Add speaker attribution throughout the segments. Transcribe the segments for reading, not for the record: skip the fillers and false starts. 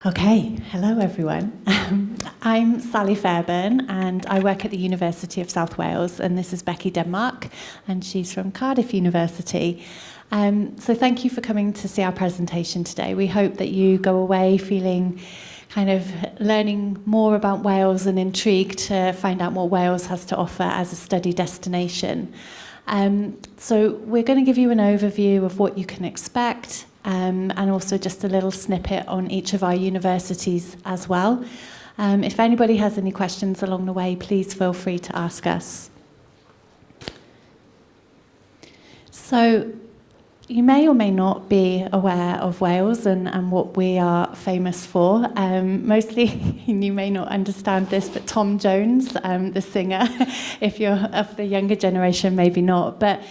Speaker 1: Okay, hello everyone. I'm Sally Fairburn and I work at the University of South Wales, and this is Becci Denmark and she's from Cardiff University. So thank you for coming to see our presentation today. We hope that you go away feeling kind of learning more about Wales and intrigued to find out what Wales has to offer as a study destination. So we're going to give you an overview of what you can expect, and also just a little snippet on each of our universities as well. If anybody has any questions along the way, please feel free to ask us. So you may or may not be aware of Wales and what we are famous for. Mostly, you may not understand this, but Tom Jones, the singer, if you're of the younger generation, maybe not. But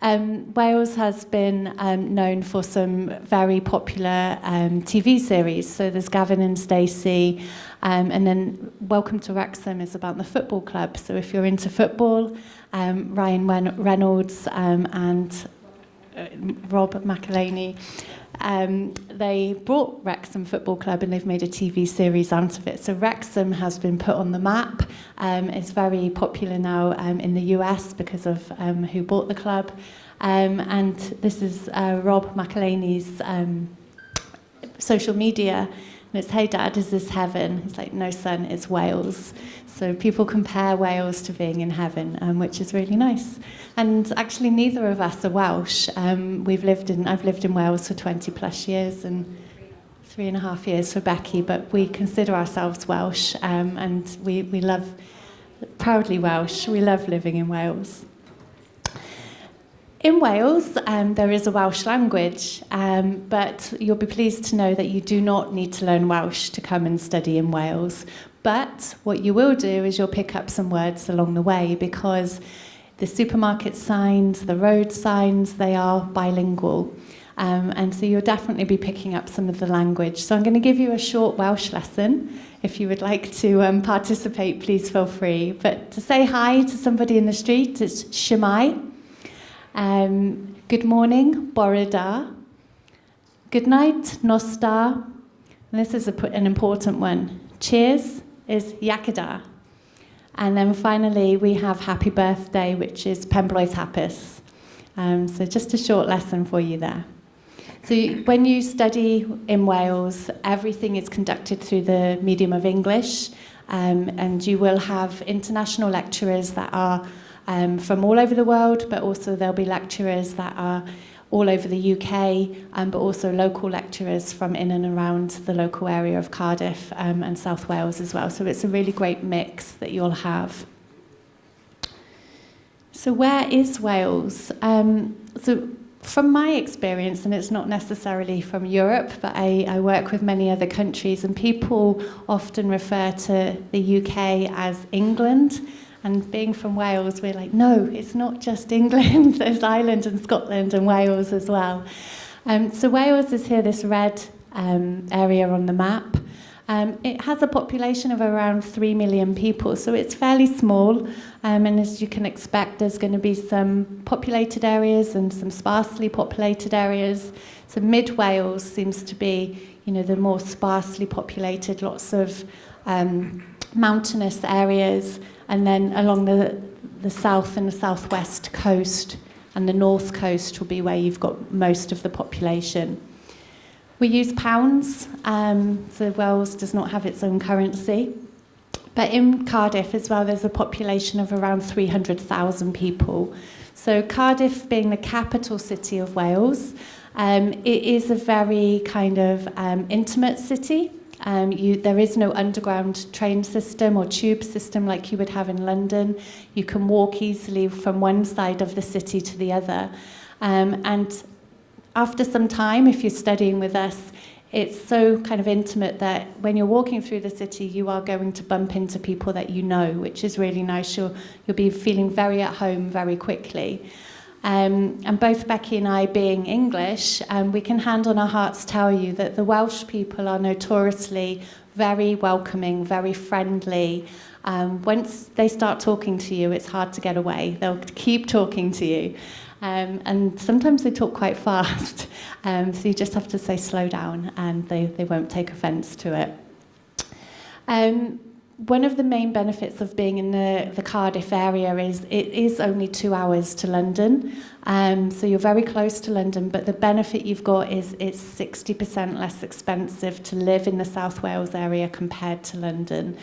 Speaker 1: Wales has been known for some very popular TV series. So there's Gavin and Stacey, and then Welcome to Wrexham is about the football club. So if you're into football, Ryan Reynolds and Rob McElhenney, they brought Wrexham Football Club and they've made a TV series out of it. So Wrexham has been put on the map. It's very popular now in the US because of who bought the club. And this is Rob McElhenney's social media. And it's, "Hey Dad, is this heaven?" He's like, "No son, it's Wales." So people compare Wales to being in heaven, which is really nice. And actually, neither of us are Welsh. I've lived in Wales for 20 plus years and 3.5 years for Becci, but we consider ourselves Welsh, and we love, proudly Welsh. We love living in Wales. In Wales, there is a Welsh language, but you'll be pleased to know that you do not need to learn Welsh to come and study in Wales. But what you will do is you'll pick up some words along the way, because the supermarket signs, the road signs, they are bilingual. And so you'll definitely be picking up some of the language. So I'm going to give you a short Welsh lesson. If you would like to participate, please feel free. But to say hi to somebody in the street, it's shwmai. Good morning, bore da. Good night, nos da. And this is an important one. Cheers is iachda. And then finally, we have happy birthday, which is penblwydd hapus. So just a short lesson for you there. So when you study in Wales, everything is conducted through the medium of English, and you will have international lecturers that are from all over the world, but also there'll be lecturers that are all over the UK, but also local lecturers from in and around the local area of Cardiff and South Wales as well. So it's a really great mix that you'll have. So where is Wales? So from my experience, and it's not necessarily from Europe, but I work with many other countries, and people often refer to the UK as England. And being from Wales, we're like, no, it's not just England. There's Ireland and Scotland and Wales as well. So Wales is here, this red area on the map. It has a population of around 3 million people, so it's fairly small. And as you can expect, there's going to be some populated areas and some sparsely populated areas. So mid-Wales seems to be, the more sparsely populated, lots of mountainous areas. And then along the south and the southwest coast and the north coast will be where you've got most of the population. We use pounds, so Wales does not have its own currency. But in Cardiff as well, there's a population of around 300,000 people. So Cardiff being the capital city of Wales, it is a very kind of intimate city. There is no underground train system or tube system like you would have in London. You can walk easily from one side of the city to the other. And after some time, if you're studying with us, it's so kind of intimate that when you're walking through the city, you are going to bump into people that you know, which is really nice. You'll be feeling very at home very quickly. And both Becci and I, being English, we can hand on our hearts tell you that the Welsh people are notoriously very welcoming, very friendly. Once they start talking to you, it's hard to get away. They'll keep talking to you. And sometimes they talk quite fast, so you just have to say slow down and they won't take offence to it. One of the main benefits of being in the Cardiff area is it is only 2 hours to London. So you're very close to London, but the benefit you've got is it's 60% less expensive to live in the South Wales area compared to London.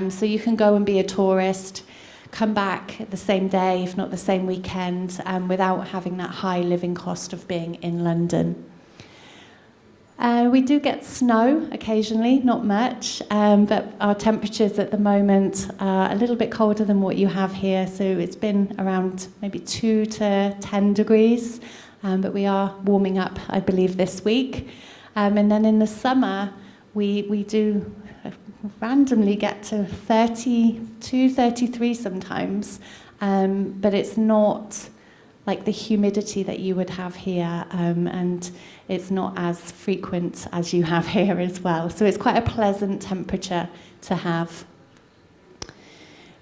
Speaker 1: So you can go and be a tourist, come back the same day, if not the same weekend, without having that high living cost of being in London. We do get snow occasionally, not much, but our temperatures at the moment are a little bit colder than what you have here, so it's been around maybe 2 to 10 degrees, but we are warming up, I believe, this week. And then in the summer, we do randomly get to 32, 33 sometimes, but it's not like the humidity that you would have here, and it's not as frequent as you have here as well. So it's quite a pleasant temperature to have.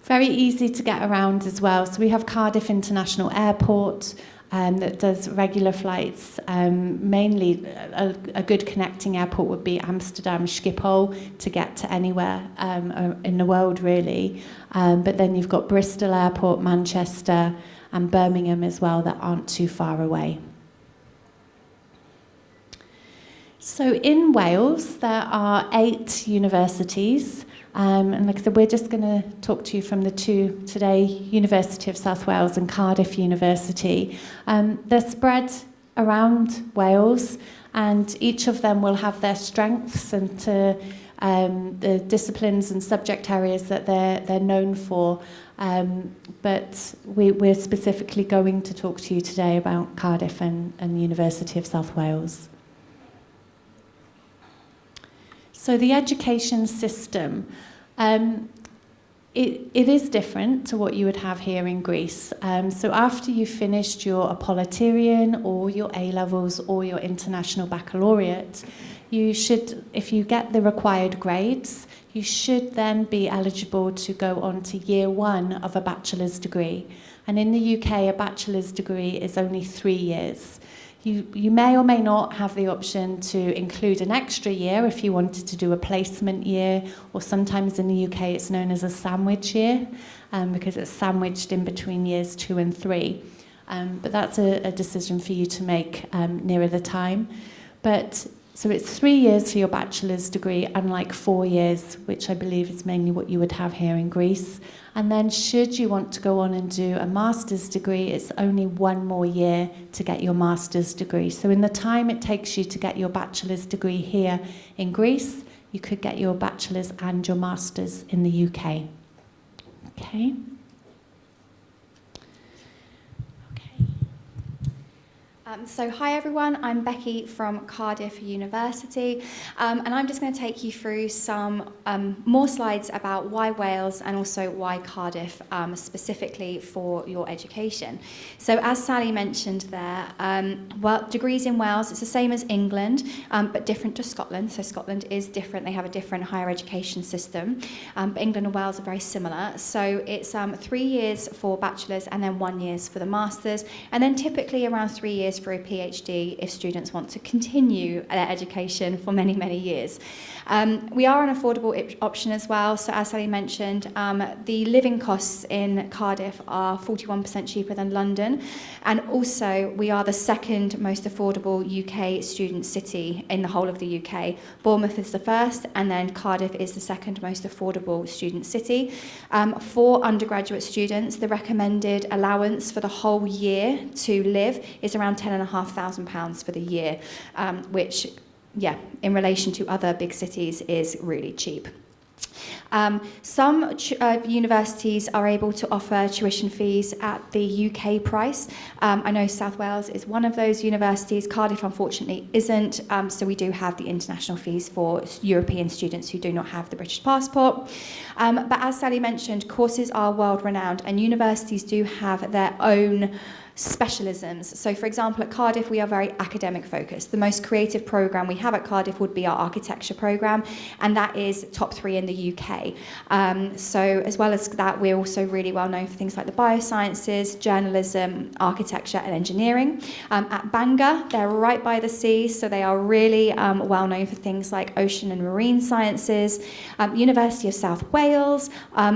Speaker 1: Very easy to get around as well. So we have Cardiff International Airport that does regular flights. Mainly a good connecting airport would be Amsterdam Schiphol to get to anywhere in the world, really. But then you've got Bristol Airport, Manchester, and Birmingham as well that aren't too far away. So in Wales, there are 8 universities. And like I said, we're just going to talk to you from the 2 today, University of South Wales and Cardiff University. They're spread around Wales, and each of them will have their strengths and the disciplines and subject areas that they're known for. But we're specifically going to talk to you today about Cardiff and University of South Wales. So the education system, it is different to what you would have here in Greece. So after you finished your Apollotarian or your A-levels or your International Baccalaureate, you should, if you get the required grades, you should then be eligible to go on to year 1 of a bachelor's degree. And in the UK, a bachelor's degree is only 3 years. You may or may not have the option to include an extra year if you wanted to do a placement year, or sometimes in the UK it's known as a sandwich year, because it's sandwiched in between years 2 and 3. But that's a decision for you to make nearer the time. So it's 3 years for your bachelor's degree, unlike 4 years, which I believe is mainly what you would have here in Greece. And then should you want to go on and do a master's degree, it's only 1 more year to get your master's degree. So in the time it takes you to get your bachelor's degree here in Greece, you could get your bachelor's and your master's in the UK. Okay.
Speaker 2: So hi everyone, I'm Becky from Cardiff University, and I'm just going to take you through some more slides about why Wales and also why Cardiff specifically for your education. So as Sally mentioned there, well, degrees in Wales, it's the same as England, but different to Scotland. So Scotland is different, they have a different higher education system, but England and Wales are very similar. So it's 3 years for bachelor's and then 1 year for the master's, and then typically around 3 years for a PhD if students want to continue their education for many, many years. We are an affordable option as well. So as Sally mentioned, the living costs in Cardiff are 41% cheaper than London. And also we are the second most affordable UK student city in the whole of the UK. Bournemouth is the first, and then Cardiff is the second most affordable student city. For undergraduate students, the recommended allowance for the whole year to live is around £10,500 for the year, which, yeah, in relation to other big cities is really cheap. Some universities are able to offer tuition fees at the UK price. I know South Wales is one of those universities. Cardiff, unfortunately, isn't. So we do have the international fees for European students who do not have the British passport. But as Sally mentioned, courses are world-renowned, and universities do have their own specialisms. So for example, at Cardiff, we are very academic focused. The most creative programme we have at Cardiff would be our architecture programme, and that is top 3 in the UK. So as well as that, we're also really well known for things like the biosciences, journalism, architecture and engineering. At Bangor, they're right by the sea, so they are really well known for things like ocean and marine sciences. University of South Wales,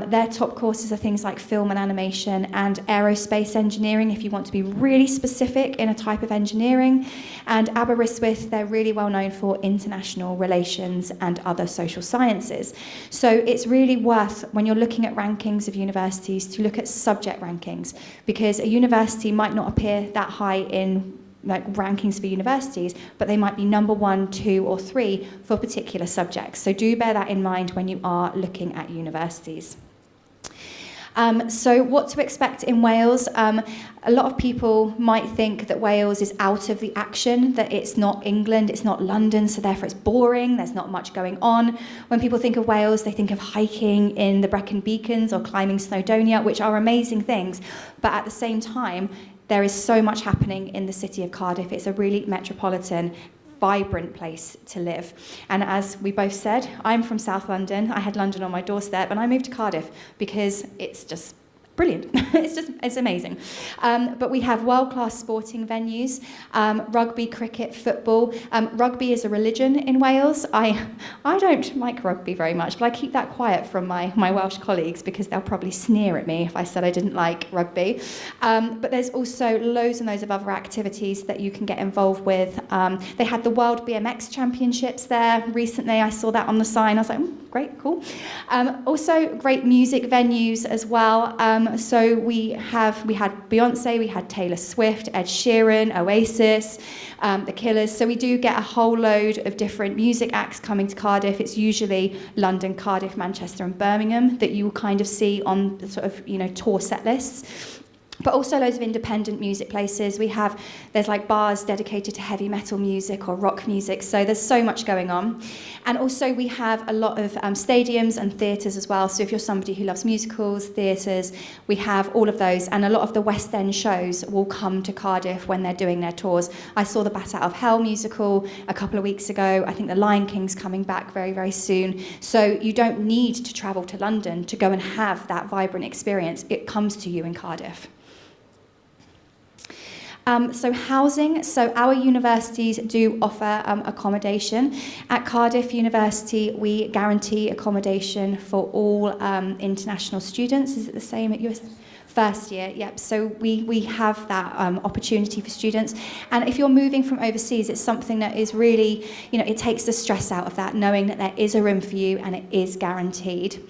Speaker 2: their top courses are things like film and animation and aerospace engineering, if you want to be really specific in a type of engineering. And Aberystwyth, they're really well known for international relations and other social sciences. So it's really worth, when you're looking at rankings of universities, to look at subject rankings, because a university might not appear that high in rankings for universities, but they might be number 1, 2 or 3 for particular subjects. So do bear that in mind when you are looking at universities. So what to expect in Wales? A lot of people might think that Wales is out of the action, that it's not England, it's not London, so therefore it's boring, there's not much going on. When people think of Wales, they think of hiking in the Brecon Beacons or climbing Snowdonia, which are amazing things, but at the same time, there is so much happening in the city of Cardiff. It's a really metropolitan, vibrant place to live. And as we both said, I'm from South London. I had London on my doorstep, and I moved to Cardiff because it's just brilliant. It's amazing. But we have world-class sporting venues, rugby, cricket, football. Rugby is a religion in Wales. I don't like rugby very much, but I keep that quiet from my Welsh colleagues because they'll probably sneer at me if I said I didn't like rugby. But there's also loads and loads of other activities that you can get involved with. They had the World BMX Championships there recently. I saw that on the sign. I was like, great, cool. Also, great music venues as well. So we had Beyonce, we had Taylor Swift, Ed Sheeran, Oasis, The Killers. So we do get a whole load of different music acts coming to Cardiff. It's usually London, Cardiff, Manchester and Birmingham that you will kind of see on the sort of, tour set lists. But also loads of independent music places. There's like bars dedicated to heavy metal music or rock music, so there's so much going on. And also we have a lot of stadiums and theatres as well, so if you're somebody who loves musicals, theatres, we have all of those, and a lot of the West End shows will come to Cardiff when they're doing their tours. I saw the Bat Out of Hell musical a couple of weeks ago. I think the Lion King's coming back very, very soon. So you don't need to travel to London to go and have that vibrant experience. It comes to you in Cardiff. So housing, so our universities do offer accommodation. At Cardiff University, we guarantee accommodation for all international students. Is it the same at US? First year, yep. So we have that opportunity for students. And if you're moving from overseas, it's something that is really, it takes the stress out of that, knowing that there is a room for you and it is guaranteed.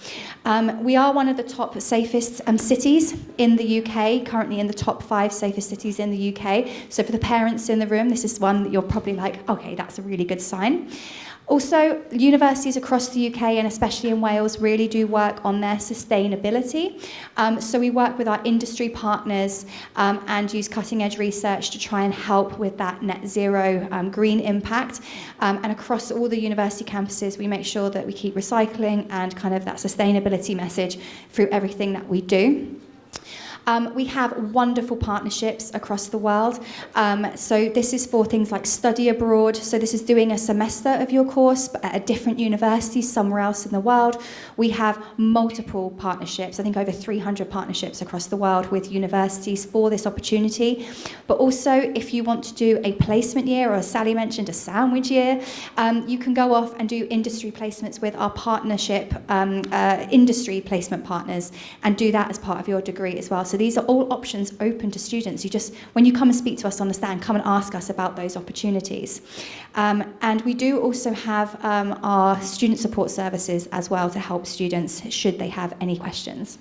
Speaker 2: We are one of the top safest cities in the UK, currently in the top 5 safest cities in the UK. So for the parents in the room, this is one that you're probably like, okay, that's a really good sign. Also, universities across the UK and especially in Wales really do work on their sustainability. So we work with our industry partners and use cutting-edge research to try and help with that net zero green impact. And across all the university campuses, we make sure that we keep recycling and kind of that sustainability message through everything that we do. We have wonderful partnerships across the world. So this is for things like study abroad. So this is doing a semester of your course but at a different university somewhere else in the world. We have multiple partnerships, I think over 300 partnerships across the world with universities for this opportunity. But also, if you want to do a placement year, or as Sally mentioned, a sandwich year, you can go off and do industry placements with our partnership industry placement partners and do that as part of your degree as well. So these are all options open to students. You just, when you come and speak to us on the stand, come and ask us about those opportunities. And we do also have our student support services as well to help students should they have any questions.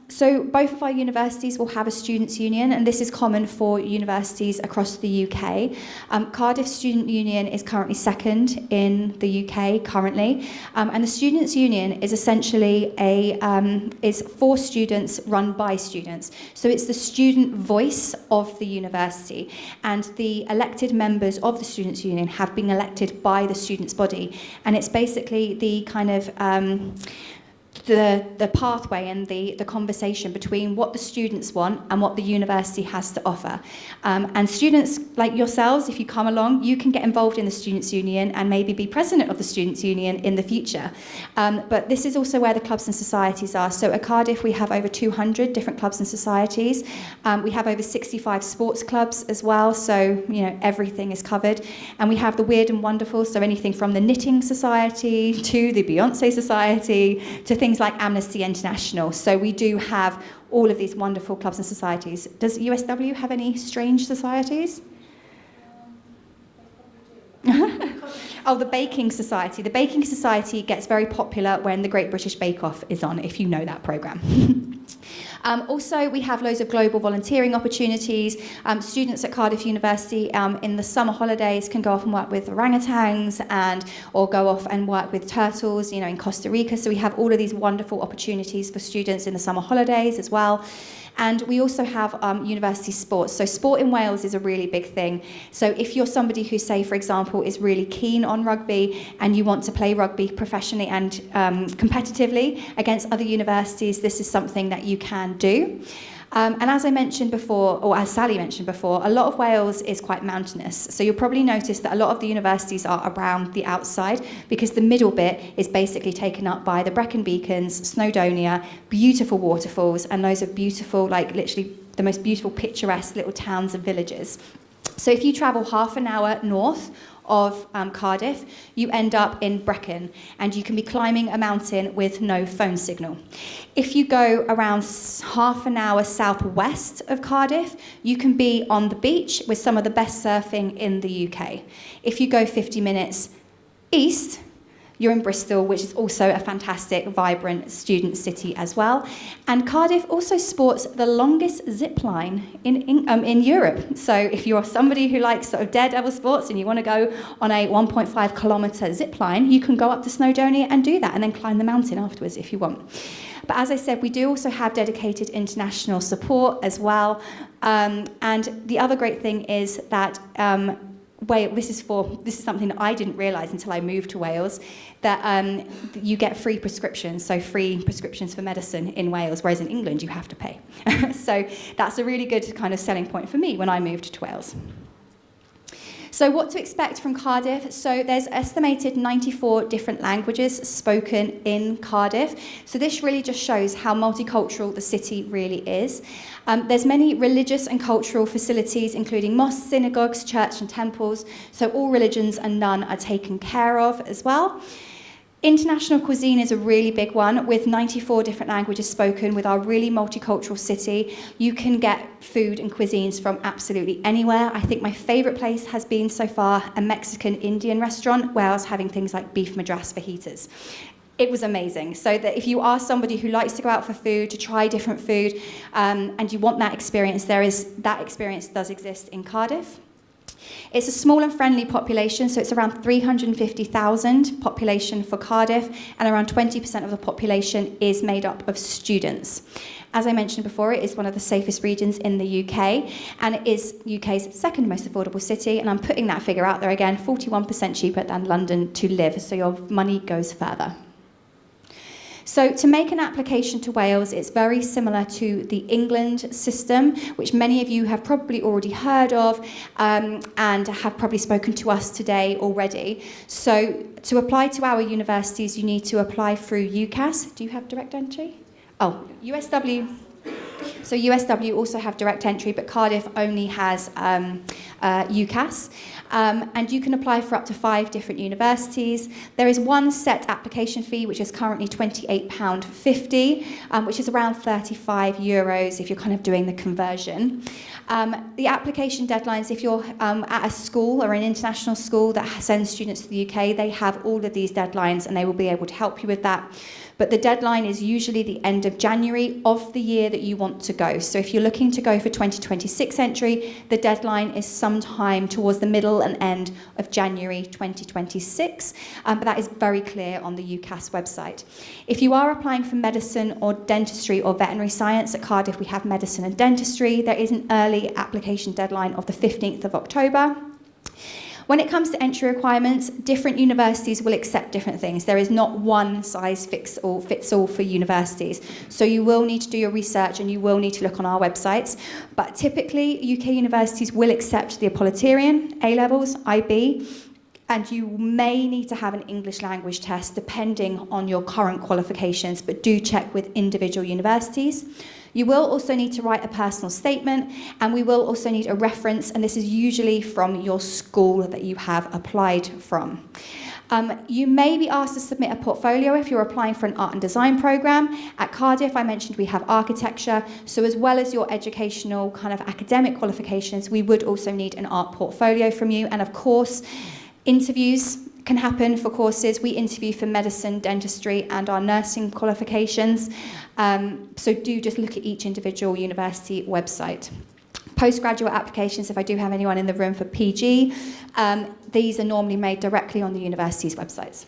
Speaker 2: So both of our universities will have a students' union, and this is common for universities across the UK. Cardiff Student Union is currently second in the UK currently, and the students' union is essentially is for students run by students. So it's the student voice of the university, and the elected members of the students' union have been elected by the students' body, and it's basically the kind of the pathway and the conversation between what the students want and what the university has to offer. And students like yourselves, if you come along, you can get involved in the Students' Union and maybe be president of the Students' Union in the future. But this is also where the clubs and societies are. So at Cardiff, we have over 200 different clubs and societies. We have over 65 sports clubs as well, so everything is covered. And we have the Weird and Wonderful, so anything from the Knitting Society to the Beyonce Society to things like Amnesty International. So we do have all of these wonderful clubs and societies. Does USW have any strange societies? Oh, the Baking Society. The Baking Society gets very popular when the Great British Bake Off is on, if you know that programme. Also, we have loads of global volunteering opportunities. Students at Cardiff University in the summer holidays can go off and work with orangutans or go off and work with turtles, in Costa Rica. So we have all of these wonderful opportunities for students in the summer holidays as well. And we also have university sports. So sport in Wales is a really big thing. So if you're somebody who, say, for example, is really keen on rugby and you want to play rugby professionally and competitively against other universities, this is something that you can do. And as I mentioned before, or as Sally mentioned before, a lot of Wales is quite mountainous. So you'll probably notice that a lot of the universities are around the outside because the middle bit is basically taken up by the Brecon Beacons, Snowdonia, beautiful waterfalls, and those are beautiful, like literally the most beautiful picturesque little towns and villages. So if you travel half an hour north of Cardiff, you end up in Brecon, and you can be climbing a mountain with no phone signal. If you go around half an hour southwest of Cardiff, you can be on the beach with some of the best surfing in the UK. If you go 50 minutes east, you're in Bristol, which is also a fantastic, vibrant student city as well. And Cardiff also sports the longest zip line in Europe. So if you're somebody who likes sort of daredevil sports and you want to go on a 1.5 kilometre zip line, you can go up to Snowdonia and do that and then climb the mountain afterwards if you want. But as I said, we do also have dedicated international support as well. And the other great thing is that this is something that I didn't realise until I moved to Wales, that you get free prescriptions, so free prescriptions for medicine in Wales, whereas in England you have to pay. So that's a really good kind of selling point for me when I moved to Wales. So what to expect from Cardiff? So there's estimated 94 different languages spoken in Cardiff. So this really just shows how multicultural the city really is. There's many religious and cultural facilities, including mosques, synagogues, church and temples. So all religions and none are taken care of as well. International cuisine is a really big one, with 94 different languages spoken, with our really multicultural city. You can get food and cuisines from absolutely anywhere. I think my favourite place has been so far a Mexican Indian restaurant where I was having things like beef madras fajitas. It was amazing. So that if you are somebody who likes to go out for food, to try different food, and you want that experience, that experience does exist in Cardiff. It's a small and friendly population, so it's around 350,000 population for Cardiff, and around 20% of the population is made up of students. As I mentioned before, it is one of the safest regions in the UK, and it is UK's second most affordable city, and I'm putting that figure out there again, 41% cheaper than London to live, so your money goes further. So to make an application to Wales, it's very similar to the England system, which many of you have probably already heard of and have probably spoken to us today already. So to apply to our universities, you need to apply through UCAS. Do you have direct entry? Oh, USW. So USW also have direct entry, but Cardiff only has UCAS. And you can apply for up to 5 different universities. There is one set application fee, which is currently £28.50, which is around €35 if you're kind of doing the conversion. The application deadlines, if you're at a school or an international school that sends students to the UK, they have all of these deadlines and they will be able to help you with that. But the deadline is usually the end of January of the year that you want to go. So if you're looking to go for 2026 entry, the deadline is sometime towards the middle and end of January 2026. But that is very clear on the UCAS website. If you are applying for medicine or dentistry or veterinary science, at Cardiff we have medicine and dentistry. There is an early application deadline of the 15th of October. When it comes to entry requirements, different universities will accept different things. There is not one size fits all for universities. So you will need to do your research and you will need to look on our websites. But typically, UK universities will accept the Equalitarian, A-levels, IB, and you may need to have an English language test depending on your current qualifications, but do check with individual universities. You will also need to write a personal statement, and we will also need a reference, and this is usually from your school that you have applied from. You may be asked to submit a portfolio if you're applying for an art and design program. At Cardiff, I mentioned we have architecture, so as well as your educational kind of academic qualifications, we would also need an art portfolio from you, and of course, interviews can happen for courses. We interview for medicine, dentistry, and our nursing qualifications. So do just look at each individual university website. Postgraduate applications, if I do have anyone in the room for PG, these are normally made directly on the university's websites.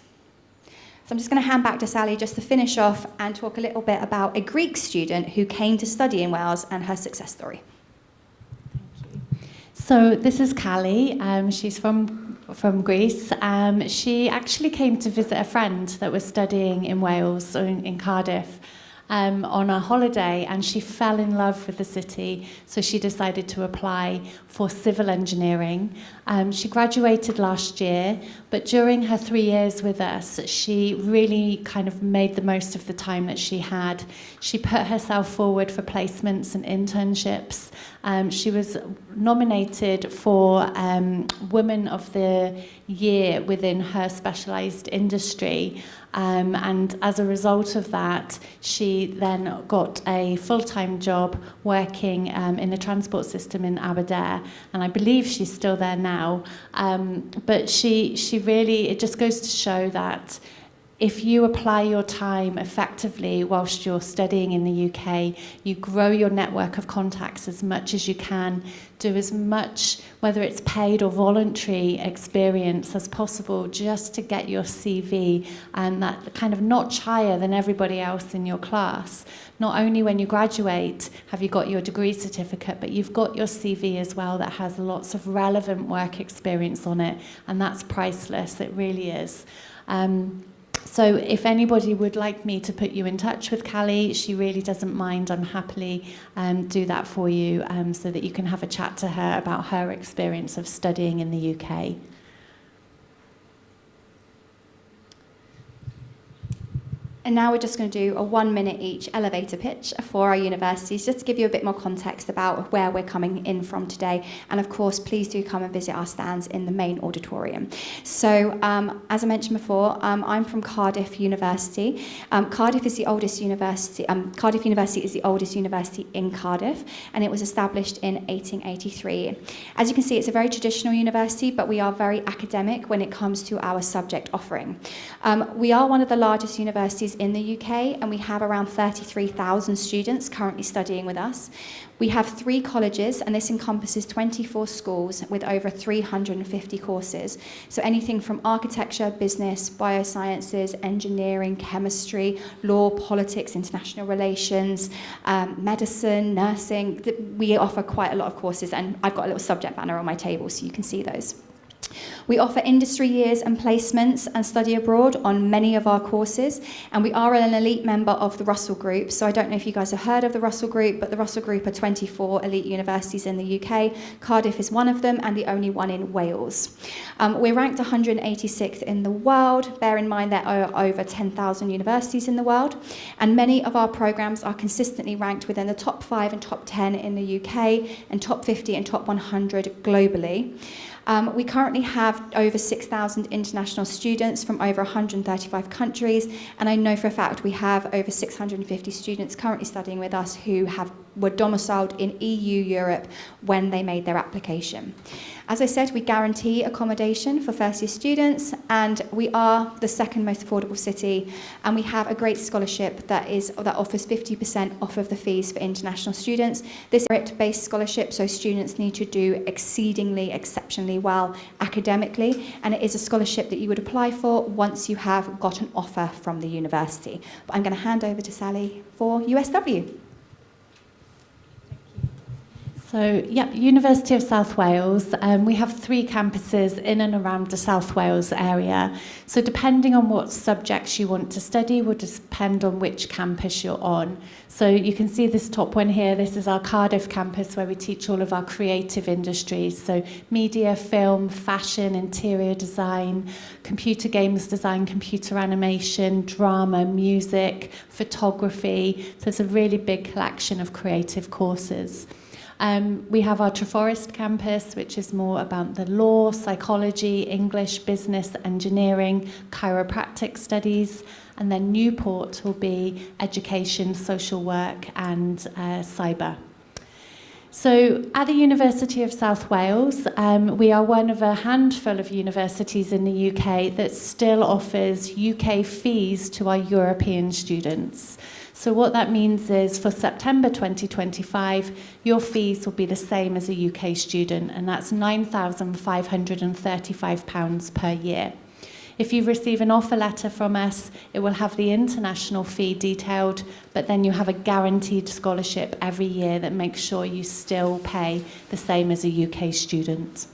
Speaker 2: So I'm just going to hand back to Sally just to finish off and talk a little bit about a Greek student who came to study in Wales and her success story.
Speaker 1: So this is Callie. She's from Greece. She actually came to visit a friend that was studying in Wales, or in Cardiff, on a holiday, and she fell in love with the city, so she decided to apply for civil engineering. She graduated last year, but during her 3 years with us, she really kind of made the most of the time that she had. She put herself forward for placements and internships. She was nominated for Woman of the Year within her specialised industry. And as a result of that, she then got a full-time job working in the transport system in Aberdare, and I believe she's still there now. But she really, it just goes to show that if you apply your time effectively whilst you're studying in the UK, you grow your network of contacts as much as you can, do as much, whether it's paid or voluntary experience as possible, just to get your CV and that kind of notch higher than everybody else in your class. Not only when you graduate have you got your degree certificate, but you've got your CV as well that has lots of relevant work experience on it, and that's priceless, it really is. So if anybody would like me to put you in touch with Callie, she really doesn't mind. I'm happily do that for you so that you can have a chat to her about her experience of studying in the UK.
Speaker 2: And now we're just going to do a 1 minute each elevator pitch for our universities, just to give you a bit more context about where we're coming in from today. And of course, please do come and visit our stands in the main auditorium. So, as I mentioned before, I'm from Cardiff University. Cardiff is the oldest university. Cardiff University is the oldest university in Cardiff, and it was established in 1883. As you can see, it's a very traditional university, but we are very academic when it comes to our subject offering. We are one of the largest universities in the UK, and we have around 33,000 students currently studying with us. We have 3 colleges, and this encompasses 24 schools with over 350 courses. So anything from architecture, business, biosciences, engineering, chemistry, law, politics, international relations, medicine, nursing. We offer quite a lot of courses, and I've got a little subject banner on my table so you can see those. We offer industry years and placements and study abroad on many of our courses, and we are an elite member of the Russell Group. So I don't know if you guys have heard of the Russell Group, but the Russell Group are 24 elite universities in the UK. Cardiff is one of them, and the only one in Wales. We're ranked 186th in the world. Bear in mind there are over 10,000 universities in the world, and many of our programs are consistently ranked within the top 5 and top 10 in the UK, and top 50 and top 100 globally. We currently have over 6,000 international students from over 135 countries, and I know for a fact we have over 650 students currently studying with us who were domiciled in EU Europe when they made their application. As I said, we guarantee accommodation for first-year students, and we are the second most affordable city, and we have a great scholarship that offers 50% off of the fees for international students. This is a merit-based scholarship, so students need to do exceptionally well academically, and it is a scholarship that you would apply for once you have got an offer from the university. But I'm going to hand over to Sally for USW.
Speaker 1: So, University of South Wales. We have 3 campuses in and around the South Wales area. So depending on what subjects you want to study will depend on which campus you're on. So you can see this top one here. This is our Cardiff campus where we teach all of our creative industries. So media, film, fashion, interior design, computer games design, computer animation, drama, music, photography. So it's a really big collection of creative courses. We have our Treforest campus, which is more about the law, psychology, English, business, engineering, chiropractic studies, and then Newport will be education, social work, and cyber. So at the University of South Wales, we are one of a handful of universities in the UK that still offers UK fees to our European students. So what that means is for September 2025, your fees will be the same as a UK student, and that's £9,535 per year. If you receive an offer letter from us, it will have the international fee detailed, but then you have a guaranteed scholarship every year that makes sure you still pay the same as a UK student.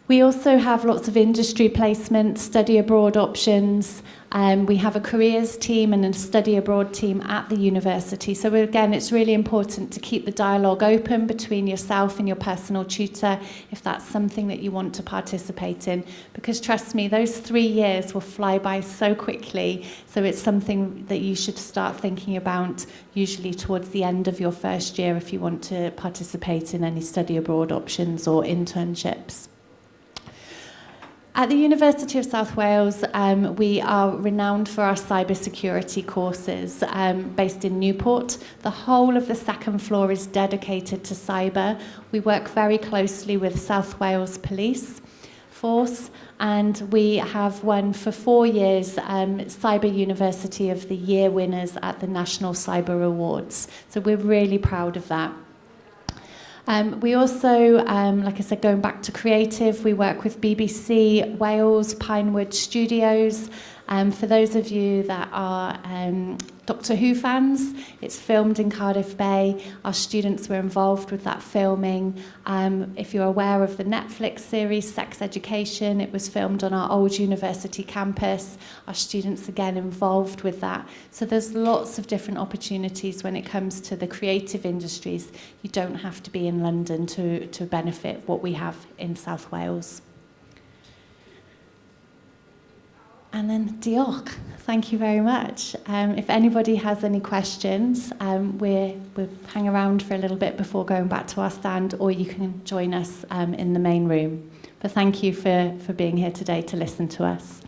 Speaker 1: We also have lots of industry placements, study abroad options. We have a careers team and a study abroad team at the university. So again, it's really important to keep the dialogue open between yourself and your personal tutor if that's something that you want to participate in. Because trust me, those 3 years will fly by so quickly. So it's something that you should start thinking about usually towards the end of your first year if you want to participate in any study abroad options or internships. At the University of South Wales, we are renowned for our cybersecurity courses based in Newport. The whole of the second floor is dedicated to cyber. We work very closely with South Wales Police Force, and we have won for 4 years Cyber University of the Year winners at the National Cyber Awards. So we're really proud of that. We also, like I said, going back to creative, we work with BBC Wales, Pinewood Studios. For those of you that are Doctor Who fans, it's filmed in Cardiff Bay. Our students were involved with that filming. If you're aware of the Netflix series Sex Education, it was filmed on our old university campus. Our students again involved with that. So there's lots of different opportunities when it comes to the creative industries. You don't have to be in London to benefit what we have in South Wales. And then diolch. Thank you very much. If anybody has any questions, we'll hang around for a little bit before going back to our stand, or you can join us in the main room. But thank you for being here today to listen to us.